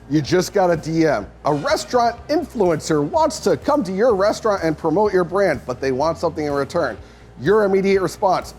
You just got a DM. A restaurant influencer wants to come to your restaurant and promote your brand, but they want something in return. Your immediate response,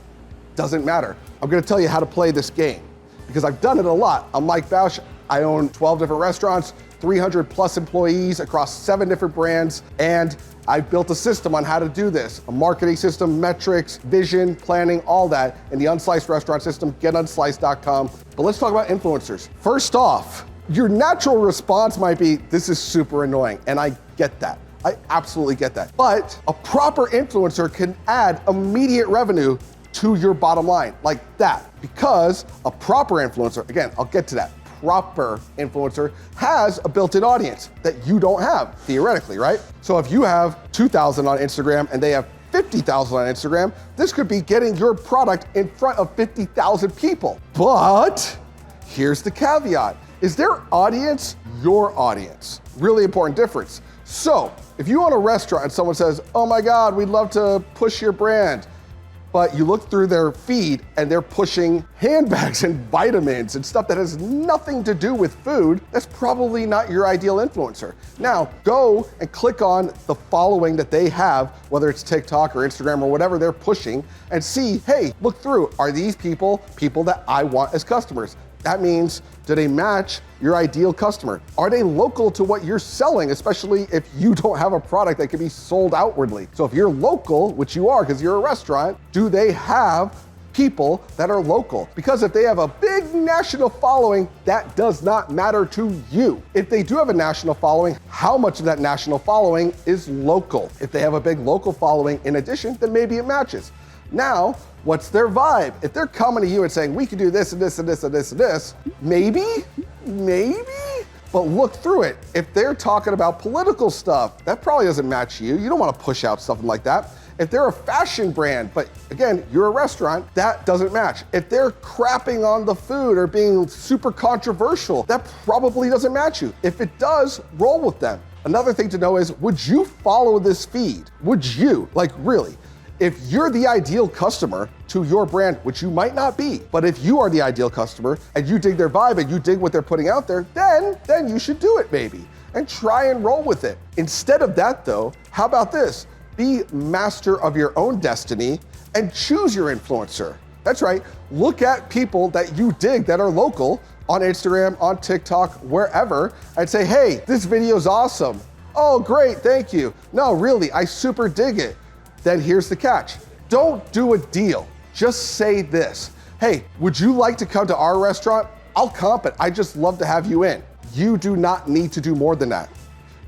doesn't matter. I'm gonna tell you how to play this game because I've done it a lot. I'm Mike Bausch. I own 12 different restaurants, 300 plus employees across 7 different brands, and I've built a system on how to do this. A marketing system, metrics, vision, planning, all that in the Unsliced restaurant system, getunsliced.com. But let's talk about influencers. First off, your natural response might be, this is super annoying, and I get that. I absolutely get that. But a proper influencer can add immediate revenue to your bottom line, like that. Because a proper influencer, again, I'll get to that, proper influencer has a built-in audience that you don't have, theoretically, right? So if you have 2,000 on Instagram and they have 50,000 on Instagram, this could be getting your product in front of 50,000 people. But here's the caveat. Is their audience your audience? Really important difference. So if you own a restaurant and someone says, oh my God, we'd love to push your brand, but you look through their feed and they're pushing handbags and vitamins and stuff that has nothing to do with food, that's probably not your ideal influencer. Now, go and click on the following that they have, whether it's TikTok or Instagram or whatever they're pushing, and see, hey, look through, are these people that I want as customers? That means, do they match your ideal customer? Are they local to what you're selling, especially if you don't have a product that can be sold outwardly? So if you're local, which you are because you're a restaurant, do they have people that are local? Because if they have a big national following, that does not matter to you. If they do have a national following, how much of that national following is local? If they have a big local following in addition, then maybe it matches. Now, what's their vibe? If they're coming to you and saying, we can do this and this and this and this and this, maybe, but look through it. If they're talking about political stuff, that probably doesn't match you. You don't want to push out something like that. If they're a fashion brand, but again, you're a restaurant, that doesn't match. If they're crapping on the food or being super controversial, that probably doesn't match you. If it does, roll with them. Another thing to know is, would you follow this feed? Would you, like really? If you're the ideal customer to your brand, which you might not be, but if you are the ideal customer and you dig their vibe and you dig what they're putting out there, then you should do it maybe and try and roll with it. Instead of that though, how about this? Be master of your own destiny and choose your influencer. That's right, look at people that you dig that are local on Instagram, on TikTok, wherever, and say, hey, this video's awesome. Oh, great, thank you. No, really, I super dig it. Then here's the catch. Don't do a deal. Just say this. Hey, would you like to come to our restaurant? I'll comp it. I just love to have you in. You do not need to do more than that.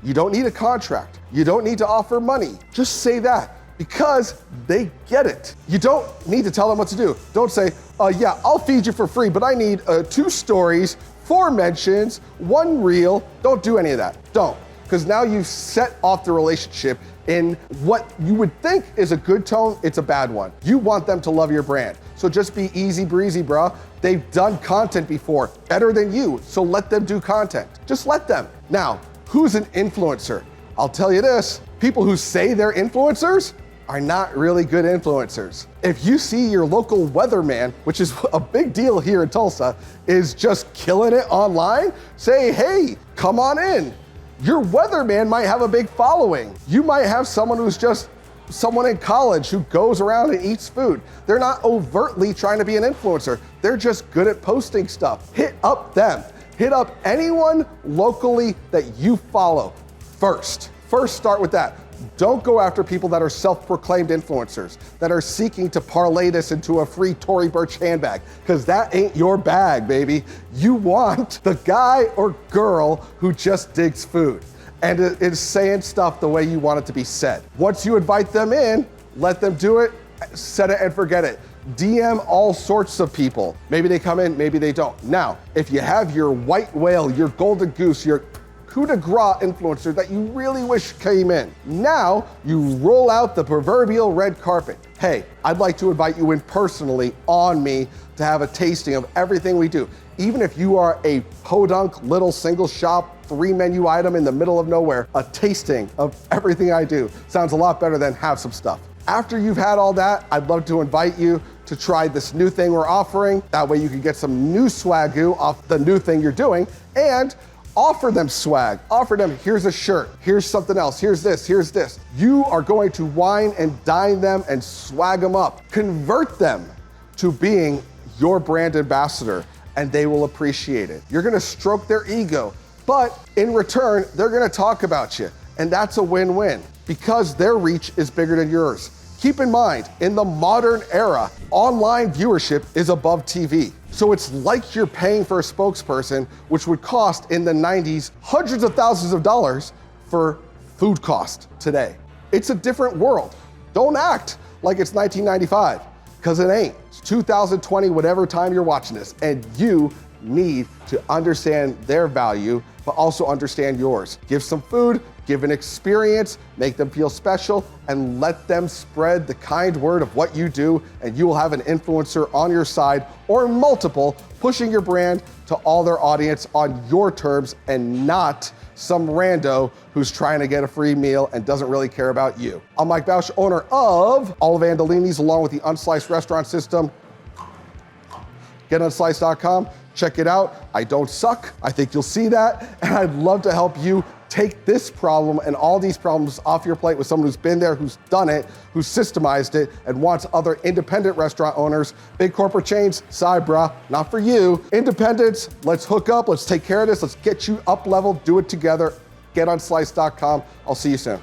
You don't need a contract. You don't need to offer money. Just say that because they get it. You don't need to tell them what to do. Don't say, yeah, I'll feed you for free, but I need 2 stories, 4 mentions, 1 reel. Don't do any of that. Don't. Because now you've set off the relationship in what you would think is a good tone, it's a bad one. You want them to love your brand. So just be easy breezy, bro. They've done content before, better than you, so let them do content. Just let them. Now, who's an influencer? I'll tell you this, people who say they're influencers are not really good influencers. If you see your local weatherman, which is a big deal here in Tulsa, is just killing it online, say, hey, come on in. Your weatherman might have a big following. You might have someone who's just someone in college who goes around and eats food. They're not overtly trying to be an influencer. They're just good at posting stuff. Hit up them. Hit up anyone locally that you follow first. First, start with that. Don't go after people that are self-proclaimed influencers, that are seeking to parlay this into a free Tory Burch handbag, because that ain't your bag, baby. You want the guy or girl who just digs food and is saying stuff the way you want it to be said. Once you invite them in, let them do it, set it and forget it. DM all sorts of people. Maybe they come in, maybe they don't. Now, if you have your white whale, your golden goose, your coup de grace influencer that you really wish came in. Now you roll out the proverbial red carpet. Hey, I'd like to invite you in personally on me to have a tasting of everything we do. Even if you are a podunk little single shop, 3 menu item in the middle of nowhere, a tasting of everything I do sounds a lot better than have some stuff. After you've had all that, I'd love to invite you to try this new thing we're offering. That way you can get some new swagoo off the new thing you're doing. And Offer them swag, offer them, here's a shirt, here's something else, here's this, here's this. You are going to wine and dine them and swag them up. Convert them to being your brand ambassador, and they will appreciate it. You're gonna stroke their ego, but in return, they're gonna talk about you, and that's a win-win because their reach is bigger than yours. Keep in mind, in the modern era, online viewership is above TV. So it's like you're paying for a spokesperson, which would cost in the 90s hundreds of thousands of dollars for food cost today. It's a different world. Don't act like it's 1995, because it ain't. It's 2020, whatever time you're watching this, and you need to understand their value, but also understand yours. Give some food, give an experience, make them feel special, and let them spread the kind word of what you do, and you will have an influencer on your side, or multiple, pushing your brand to all their audience on your terms and not some rando who's trying to get a free meal and doesn't really care about you. I'm Mike Bausch, owner of Olive Andolini's, along with the Unsliced Restaurant System. GetUnsliced.com, check it out. I don't suck, I think you'll see that, and I'd love to help you take this problem and all these problems off your plate with someone who's been there, who's done it, who's systemized it, and wants other independent restaurant owners. Big corporate chains, sorry brah, not for you. Independents, let's hook up, let's take care of this, let's get you up level, do it together. GetUnsliced.com. I'll see you soon.